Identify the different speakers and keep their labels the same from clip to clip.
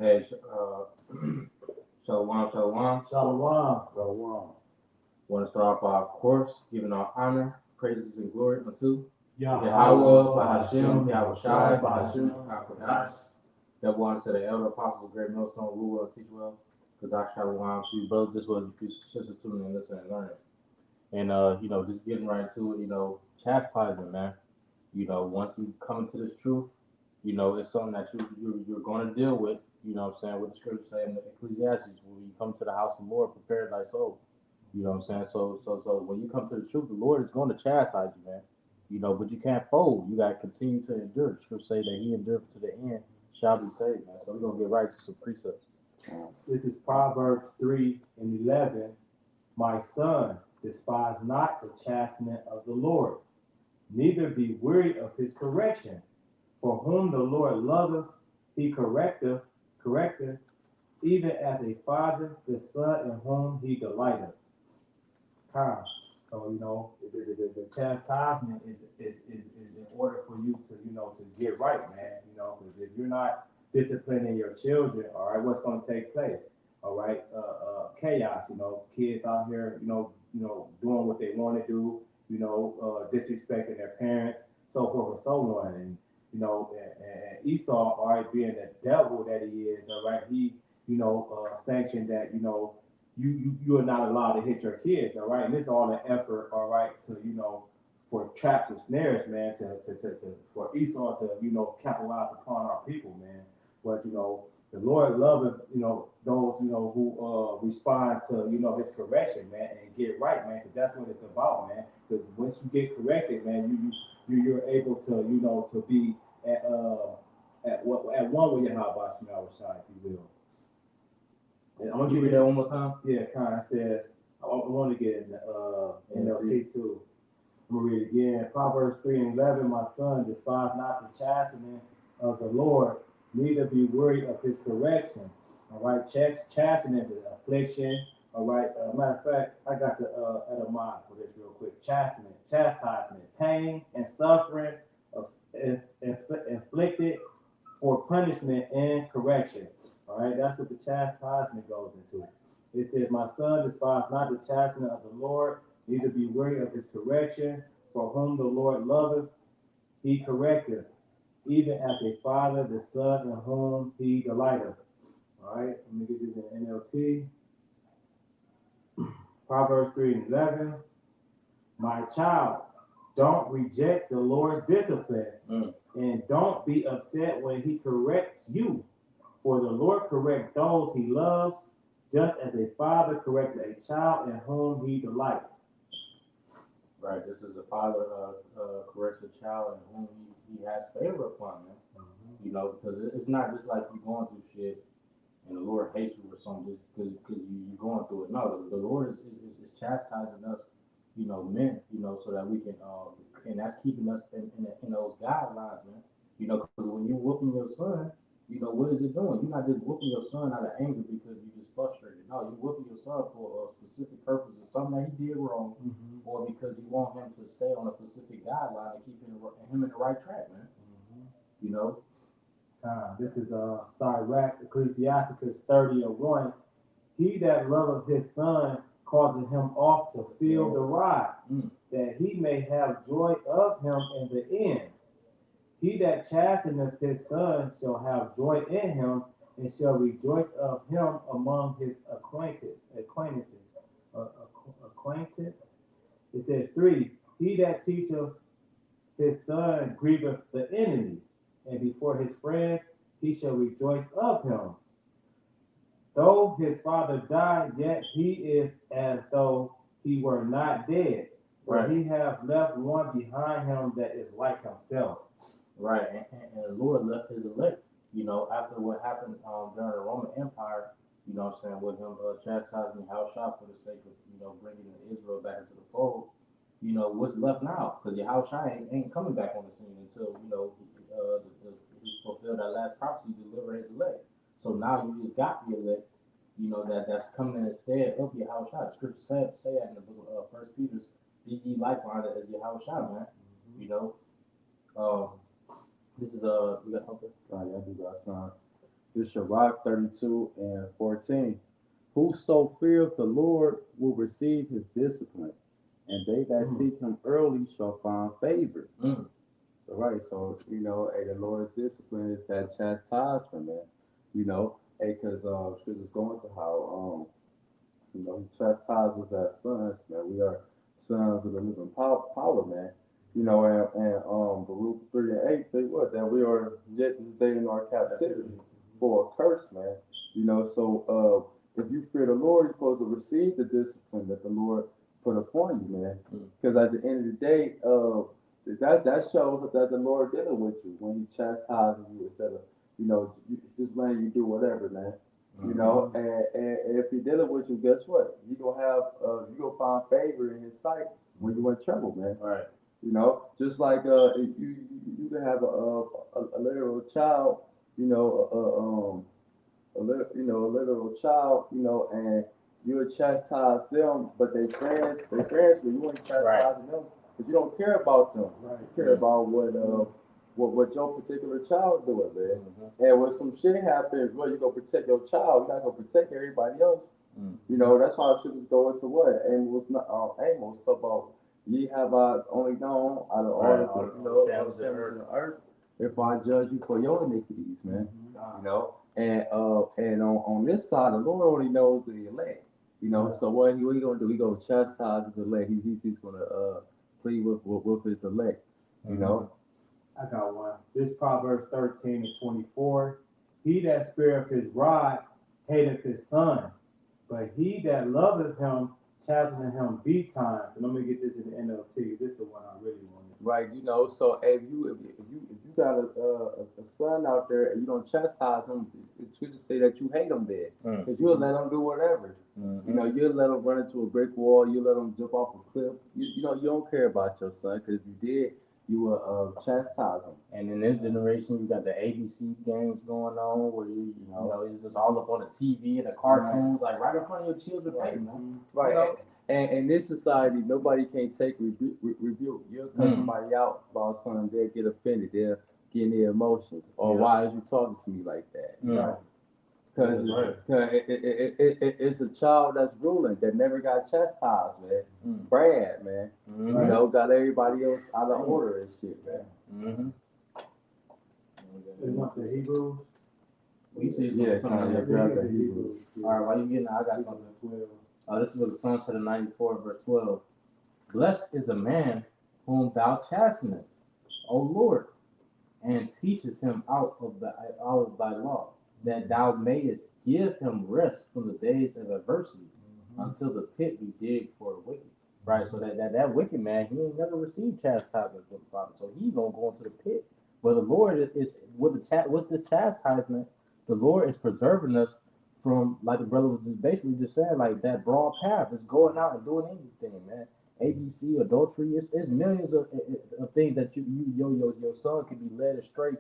Speaker 1: Hey, Shalom, Shalom.
Speaker 2: Shalom.
Speaker 3: So,
Speaker 1: Want to start off our course, giving our honor, praises, and glory unto
Speaker 2: Yahweh,
Speaker 1: Yahweh, Bahashim,
Speaker 2: Yahweh,
Speaker 1: Yahushai,
Speaker 2: Bahashim,
Speaker 1: Bahashim, HaKadosh. That one to the elder apostles, great millstone, rule well, teach well. Kazak Shalom, to you, brothers. This was you sisters tuning in, listening, and learning. And, just getting right into it, chastisement, man. Once you come into this truth, it's something that you're going to deal with, what I'm saying, what the scripture say in the Ecclesiastes, when you come to the house of the Lord, prepare thy soul. You know what I'm saying? So when you come to the truth, the Lord is going to chastise you, man. But you can't fold. You got to continue to endure. The scripture say that he endured to the end shall be saved, man. So we're going to get right to some precepts.
Speaker 2: This is Proverbs 3:11. My son, despise not the chastening of the Lord, neither be weary of his correction. For whom the Lord loveth, he correcteth, even as a father the son in whom he delighteth. Time. So the chastisement is in order for you to get right, man. Because if you're not disciplining your children, all right, what's going to take place? All right, chaos. Kids out here, doing what they want to do. Disrespecting their parents, so forth and so on. And and Esau, all right, being the devil that he is, all right, he sanctioned that you are not allowed to hit your kids, all right? And this is all an effort, all right, to for traps and snares, man, to for Esau to capitalize upon our people, man. But the Lord loveth those who respond to his correction, man, and get right, man, because that's what it's about, man. Because once you get corrected, man, you're able to to be at one with Yahweh Shai, if you will. And I'm gonna
Speaker 1: You
Speaker 2: give
Speaker 1: read
Speaker 2: you
Speaker 1: that one more time?
Speaker 2: yeah, kind of says, I want to get in the NLT too. I'm going to read it again. Proverbs 3:11, my son, despise not the chastening of the Lord, neither be weary of his correction. All right, chastening is an affliction. All right, matter of fact, I got the etymology for this real quick. Chastisement, pain and suffering of, inflicted for punishment and correction. All right, that's what the chastisement goes into. It says, my son, despise not the chastening of the Lord, neither be weary of his correction, for whom the Lord loveth, he correcteth, even as a father the son in whom he delighteth. All right, let me get this in NLT. Proverbs 3:11. My child, don't reject the Lord's discipline, and don't be upset when he corrects you. For the Lord corrects those he loves, just as a father corrects a child in whom he delights.
Speaker 1: Right. This is a father corrects a child in whom he has favor upon, man. Because it's not just like you're going through shit and the Lord hates you or something just because you're going through it. No, the Lord is chastising us, men, so that we can, and that's keeping us in those guidelines, man. Because when you're whooping your son, what is it doing? You're not just whooping your son out of anger because you're just frustrated. No, you're whooping your son for a specific purpose of something that he did wrong, or because you want him to stay on a specific guideline and keep him in the right track, man. You know,
Speaker 2: This is Sirach, Ecclesiasticus 30:1. He that loveth his son causes him oft to feel the rod, that he may have joy of him in the end. He that chasteneth his son shall have joy in him, and shall rejoice of him among his acquaintances. Acquaintance. It says 3. He that teacheth his son grieveth the enemy, and before his friends he shall rejoice of him. Though his father died, yet he is as though he were not dead. For he hath left one behind him that is like himself.
Speaker 1: Right, and the Lord left his elect, after what happened during the Roman Empire, what I'm saying, with him chastising Yahushua for the sake of, bringing Israel back into the fold, what's left now? Because Yahushua ain't coming back on the scene until, he fulfilled that last prophecy, deliver his elect. So now you just got the elect, that's coming instead of Yahushua. The scripture say that in the book of 1 Peter, be ye like-minded as Yahushua, man. You know, this is we got something.
Speaker 3: I do got some. This Sirach 32:14. Whoso feareth the Lord will receive his discipline, and they that seek him early shall find favor.
Speaker 1: Mm.
Speaker 3: So, right, so, hey, the Lord's discipline is that chastisement, man. Hey, because scripture's going to how, he chastises as sons, man. We are sons of the living power, man. Baruch 3 and 8 say what? That we are yet this day in our captivity for a curse, man. If you fear the Lord, you're supposed to receive the discipline that the Lord put upon you, man. Because at the end of the day, that shows that the Lord dealing with you when He chastises you instead of just letting you do whatever, man. And if He dealing with you, guess what? You gonna find favor in His sight when you in trouble, man.
Speaker 1: Right.
Speaker 3: Just like if you can have a literal child, a literal child, and you would chastise them, but they friends, but you ain't chastising them, but you don't care about them.
Speaker 2: Right.
Speaker 3: You care about what your particular child doing, man. And when some shit happens, well, you gonna protect your child. You're not gonna protect everybody else. That's why scriptures go into what Amos talk about. Ye have I only known out of all the families of the earth, if I judge you for your iniquities, man. And on this side, the Lord only knows the elect. So what he gonna do? He gonna chastise his elect. He's gonna plead with his elect.
Speaker 2: I got one. This Proverbs 13:24. He that spareth his rod hateth his son, but he that loveth him chasteneth him betimes. And let me get this in the NLT. This is the one I really wanted.
Speaker 3: Right, so if you got a son out there and you don't chastise him, it's good to say that you hate him there, because you'll let him do whatever. You'll let him run into a brick wall, you let him jump off a cliff. You don't care about your son, because if you did, you will chastise him.
Speaker 1: And in this generation, you got the ABC games going on where it's just all up on the TV and the cartoons, right in front of your children's face, man.
Speaker 3: Right. And in this society, nobody can take rebuke. You'll cut somebody out about something, they'll get offended. They'll get in their emotions. Or why is you talking to me like that? Because it's a child that's ruling that never got chastised, man. Brad, man. Got everybody else out of order and shit, man.
Speaker 2: They want the Hebrews.
Speaker 1: We see
Speaker 3: kind of grab the Hebrews.
Speaker 1: All right, while you getting that, I got something. 12. This is what the Psalm said in 94, verse 12. Blessed is the man whom thou chastenest, O Lord, and teachest him out of thy law, that thou mayest give him rest from the days of adversity, until the pit be digged for the wicked. Right, so that wicked man, he ain't never received chastisement from the Father, so he gonna go into the pit. But the Lord is with the chastisement, the Lord is preserving us from, like the brother was basically just saying, like that broad path is going out and doing anything, man. ABC, adultery, it's millions of things that your son can be led astray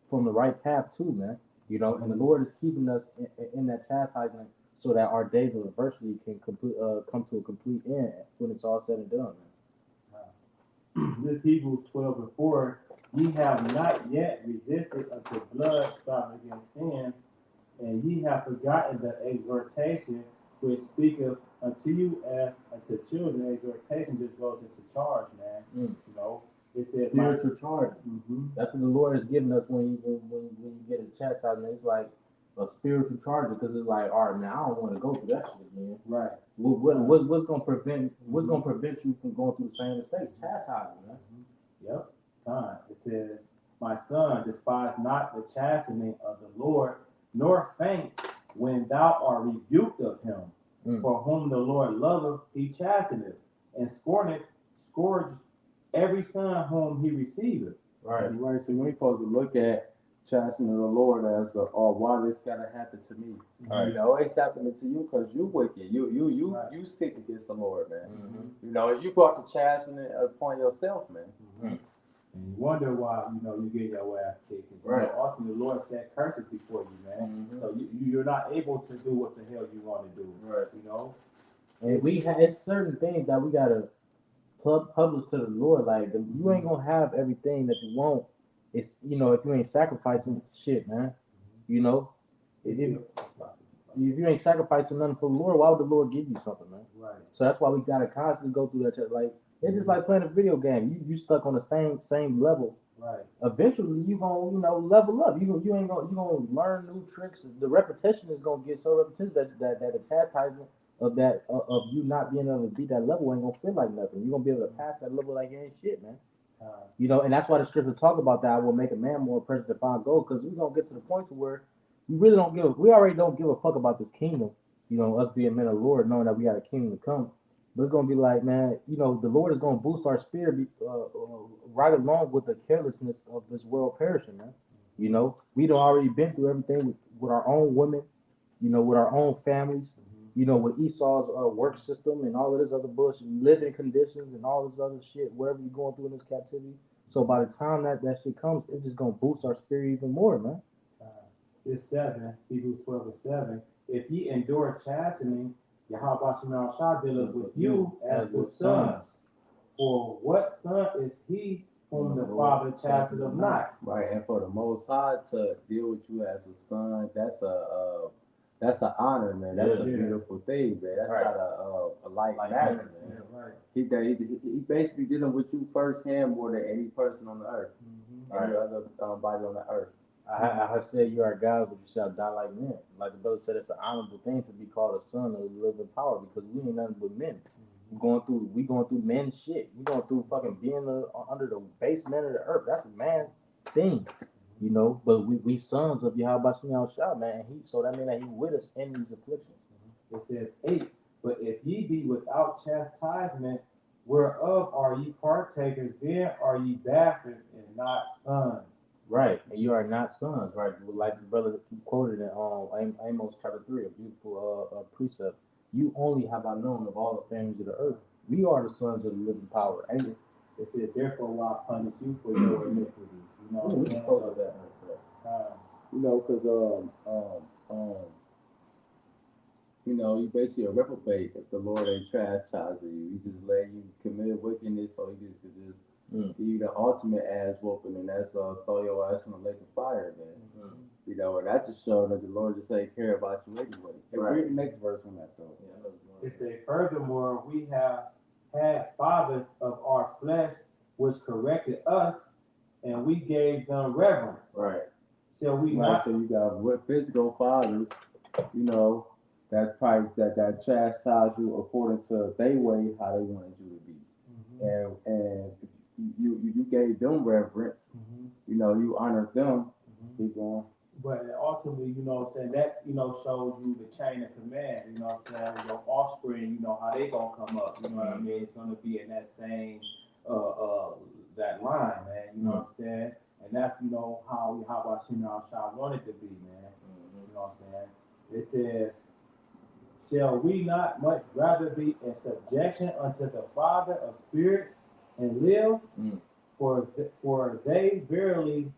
Speaker 1: from the right path too, man. And the Lord is keeping us in that chastisement so that our days of adversity can come to a complete end when it's all said and done,
Speaker 2: man. This Hebrews 12:4, ye have not yet resisted unto blood stopped against sin, and ye have forgotten the exhortation which speaketh unto you as unto children. Exhortation just goes into charge, man. It says
Speaker 1: spiritual charge. That's what the Lord has given us when you get a chastisement. It's like a spiritual charge, because it's like, all right, man, I don't want to go through that shit again.
Speaker 2: Right.
Speaker 1: What's gonna prevent you from going through the same mistakes? Chastising, man.
Speaker 2: Yep. It says, my son, despise not the chastening of the Lord, nor faint when thou art rebuked of him. For whom the Lord loveth, he chasteneth, and scourge every son whom he receiveth.
Speaker 3: Right. So we're supposed to look at chastening the Lord as why this gotta happen to me. It's happening to you because you wicked. You sick against the Lord, man. You brought the chastening upon yourself, man.
Speaker 2: And you wonder why, you get your ass kicked.
Speaker 3: Right.
Speaker 2: Ultimately, the Lord set curses before you, man. So you're not able to do what the hell you want to do.
Speaker 3: Right.
Speaker 1: And it's certain things that we gotta publish to the Lord. Like, you ain't gonna have everything that you want. It's if you ain't sacrificing shit, man.
Speaker 2: It's
Speaker 1: If,
Speaker 2: still sacrifice.
Speaker 1: if you ain't sacrificing nothing for the Lord, why would the Lord give you something, man?
Speaker 2: Right.
Speaker 1: So that's why we gotta constantly go through that. Like it's just like playing a video game. You stuck on the same level.
Speaker 2: Right.
Speaker 1: Eventually, you gonna level up. You ain't gonna learn new tricks. The repetition is gonna get so repetitive that the chastisement of you not being able to beat that level ain't gonna feel like nothing. You're gonna be able to pass that level like you ain't shit, man. And that's why the scripture talk about that. I will make a man more precious than fine gold, because we're gonna get to the point to where we already don't give a fuck about this kingdom. Us being men of the Lord, knowing that we got a kingdom to come. But it's gonna be like, man, the Lord is gonna boost our spirit right along with the carelessness of this world perishing, man. We done already been through everything with our own women, with our own families, with Esau's work system and all of this other bullshit, living conditions and all this other shit, whatever you're going through in this captivity. So by the time that shit comes, it's just gonna boost our spirit even more, man.
Speaker 2: It's 7, Hebrews 12:7. If ye endure chastening, Yahweh Shema Shah dealeth with you as with sons. For what son is he whom the Father chasteneth not?
Speaker 3: Right, and for the Most High to deal with you as a son, that's an honor, man. That's a beautiful thing, man. That's not a light matter, man.
Speaker 2: Right.
Speaker 3: He basically dealing with you firsthand more than any person on the earth, any other body on the earth.
Speaker 1: I have said you are God, but you shall die like men. Like the brother said, it's an honorable thing to be called a son of the living power, because we ain't nothing but men. We going through men shit. We going through fucking being under the basement of the earth. That's a man thing, But we sons of Yahweh Shah, man. So that means that he with us in these afflictions.
Speaker 2: It says 8. But if ye be without chastisement, whereof are ye partakers, then are ye bastards and not sons.
Speaker 1: Right, and you are not sons, right? Like the brother quoted in Amos chapter 3, a beautiful precept. You only have I known of all the families of the earth. We are the sons of the living power, ain't it?
Speaker 2: It says, therefore will I punish you for your iniquities.
Speaker 1: We quoted that.
Speaker 3: You basically a reprobate if the Lord ain't chastising you. He just let you commit wickedness, so he just could just give you the ultimate ass whooping, and that's throw your ass in the lake of fire, man. And that just showing that the Lord just ain't care about you anyway. Read the next verse on that though.
Speaker 2: It says, furthermore, we have had fathers of our flesh which corrected us, and we gave them reverence.
Speaker 3: Right.
Speaker 2: Shall we
Speaker 3: Right,
Speaker 2: not?
Speaker 3: so you got physical fathers, that probably that chastise you according to their way how they wanted you to be, and you gave them reverence, you honored them. Keep going.
Speaker 2: But ultimately, that shows you the chain of command. Your offspring, how they gonna come up. You know what I mean? It's gonna be in that same that line, man. You know what I'm saying? And that's how Hashem Shah wanted to be, man. You know what I'm saying? It says, shall we not much rather be in subjection unto the Father of spirits and live? For they verily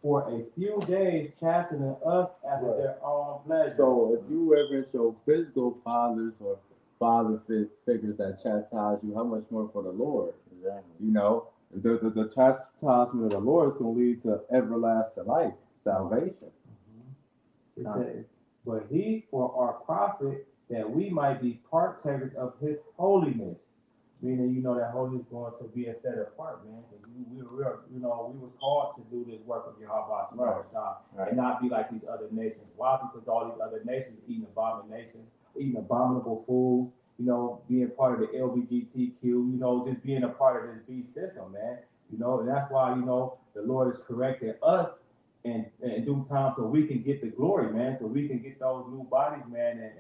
Speaker 2: for a few days chastening us after their own pleasure.
Speaker 3: So if you reverence your physical fathers or father figures that chastise you, how much more for the Lord?
Speaker 1: Exactly.
Speaker 3: The chastisement of the Lord is going to lead to everlasting life, salvation.
Speaker 2: It says, but he for our profit, that we might be partakers of his holiness. Meaning, that holiness going to be a set apart, man. We was called to do this work of Yahweh, right. And not be like these other nations. Why? Because all these other nations eating abominable food, being part of the LGBTQ, just being a part of this beast system, man. And that's why, the Lord is correcting us in due time so we can get the glory, man. So we can get those new bodies, man,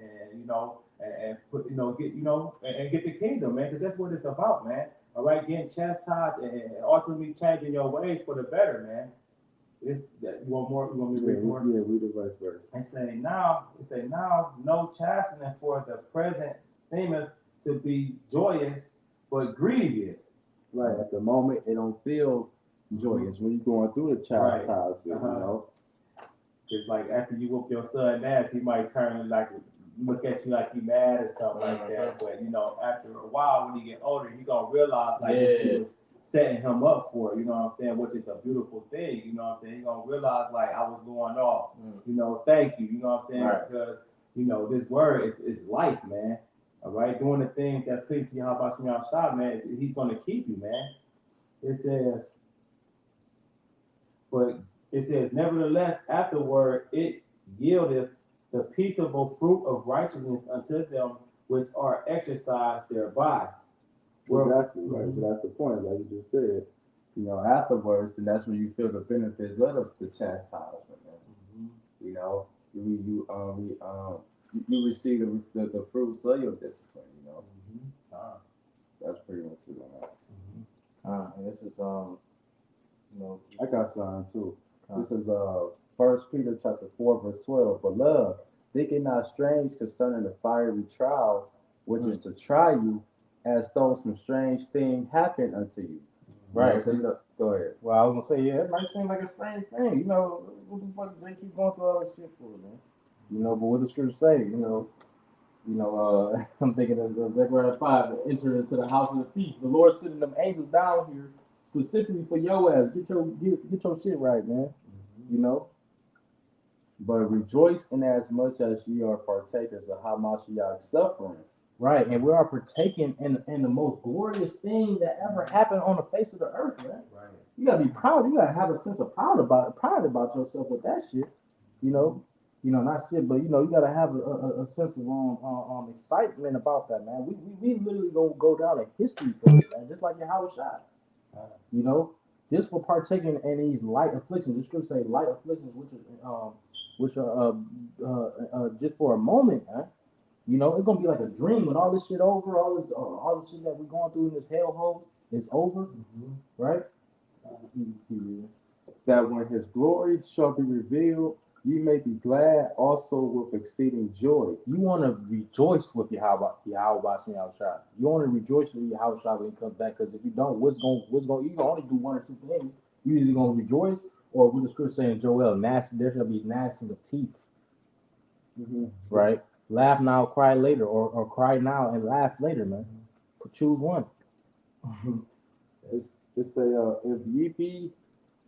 Speaker 2: and put, and get the kingdom, man, because that's what it's about, man. All right, getting chastised and ultimately changing your ways for the better, man. You want more? You want me to read more?
Speaker 3: Yeah, read the verse.
Speaker 2: And say now, no chastening for the present seemeth to be joyous, but grievous.
Speaker 3: Right, at the moment it don't feel joyous when you're going through the chastisement,
Speaker 2: It's like after you whoop your son ass, he might turn and look at you like you mad or something like that. But after a while, when he get older, he gonna realize he was setting him up for it, you know what I'm saying, which is a beautiful thing, you know what I'm saying. He's gonna realize like I was going off, you know, thank you, you know what I'm saying?
Speaker 1: Right.
Speaker 2: Because, you know, this word is life, man. All right, doing the things that's pleasing to Yahweh Shem outside, man, he's gonna keep you, man. It says, but it says, nevertheless, afterward it yieldeth the peaceable fruit of righteousness unto them which are exercised thereby.
Speaker 3: Exactly, right. So that's the point, like you just said. You know, afterwards, and that's when you feel the benefits of the chastisement, man. You know, you receive the fruits of your discipline. You know, that's pretty much it on that.
Speaker 1: And this is you know,
Speaker 3: I got something too. This is 1 Peter chapter 4 verse 12. Beloved, think it not strange concerning the fiery trial, which is to try you, as though some strange thing happened unto you.
Speaker 1: right.
Speaker 3: So, go ahead.
Speaker 1: Well, I was gonna say, yeah, it might seem like a strange thing, you know. What the fuck do they keep going through all this shit for, man? You know, but what the scripture say, you know, I'm thinking of Zechariah 5, enter into the house of the thief. The Lord sending them angels down here specifically for your ass. Get your shit right, man. You know.
Speaker 3: But rejoice in as much as ye are partakers of Hamashiach's sufferings.
Speaker 1: Right, and we are partaking in the most glorious thing that ever happened on the face of the earth, man.
Speaker 2: Right.
Speaker 1: You gotta be proud. You gotta have a sense of pride about yourself with that shit. You know, not shit, but you know, you gotta have a sense of excitement about that, man. We literally gonna go down in history for it, man. Just like your Howard shot. You know, just for partaking in these light afflictions. The scripture say light afflictions, which are just for a moment, man. You know, it's gonna be like a dream when all this shit over, all this shit that we're going through in this hellhole is over, right?
Speaker 3: That when his glory shall be revealed, ye may be glad also with exceeding joy.
Speaker 1: You want to rejoice with Yahweh Shem Yahushua. You want to rejoice with Yahushua when he comes back, because if you don't, what's going you can only do one or two things. You either gonna rejoice, or what the scripture saying in Joel, there shall be gnashing of teeth. Right? Laugh now, cry later, or cry now and laugh later, man. Choose one.
Speaker 3: It say, if ye be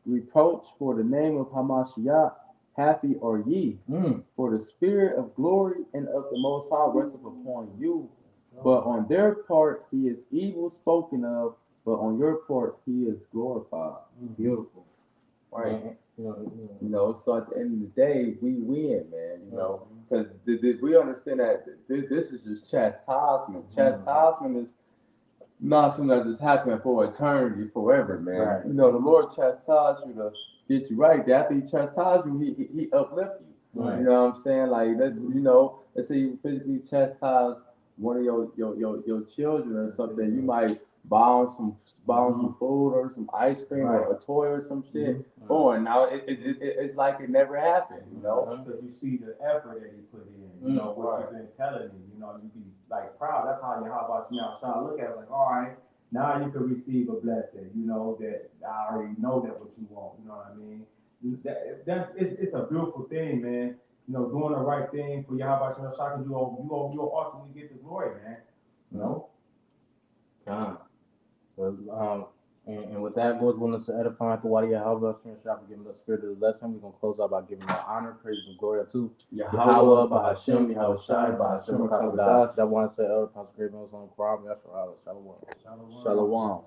Speaker 3: reproached for the name of Hamashiach, happy are ye, for the spirit of glory and of the Most High resteth upon you. But on their part he is evil spoken of, but on your part he is glorified.
Speaker 1: Beautiful.
Speaker 3: Right. You know, so at the end of the day, we win, man. You know, because we understand that this is just chastisement. Chastisement is not something that just happened for eternity, forever, man.
Speaker 1: Right.
Speaker 3: You know, the Lord chastised you to get you right. After he chastised you, he uplift you.
Speaker 1: Right.
Speaker 3: You know what I'm saying? Like, let's say you physically chastise one of your children or something, you might buy them some food or some ice cream or a toy or some shit. Boy, now it's like it never happened, you know?
Speaker 2: Because you see the effort that he put in, you know, what you've been telling me, you know, you be like proud. That's how Yahweh Shem Yahushua look at it, like, all right, now you can receive a blessing, you know, that I already know that what you want, you know what I mean? It's a beautiful thing, man. You know, doing the right thing for Yahweh Shem Yahushua, you'll ultimately get the glory, man. You know?
Speaker 1: Well, and with that, Lord willing us to edify to Wadi Yahweh, for giving us the spirit of the lesson. We're going to close out by giving our honor, praise, and glory to Yahweh, Bahashem, Yahweh Shai, Bahashem, Kavadah. That one said, Elder Pastor Great Mills on the Quran, Shalom.
Speaker 3: Shalom.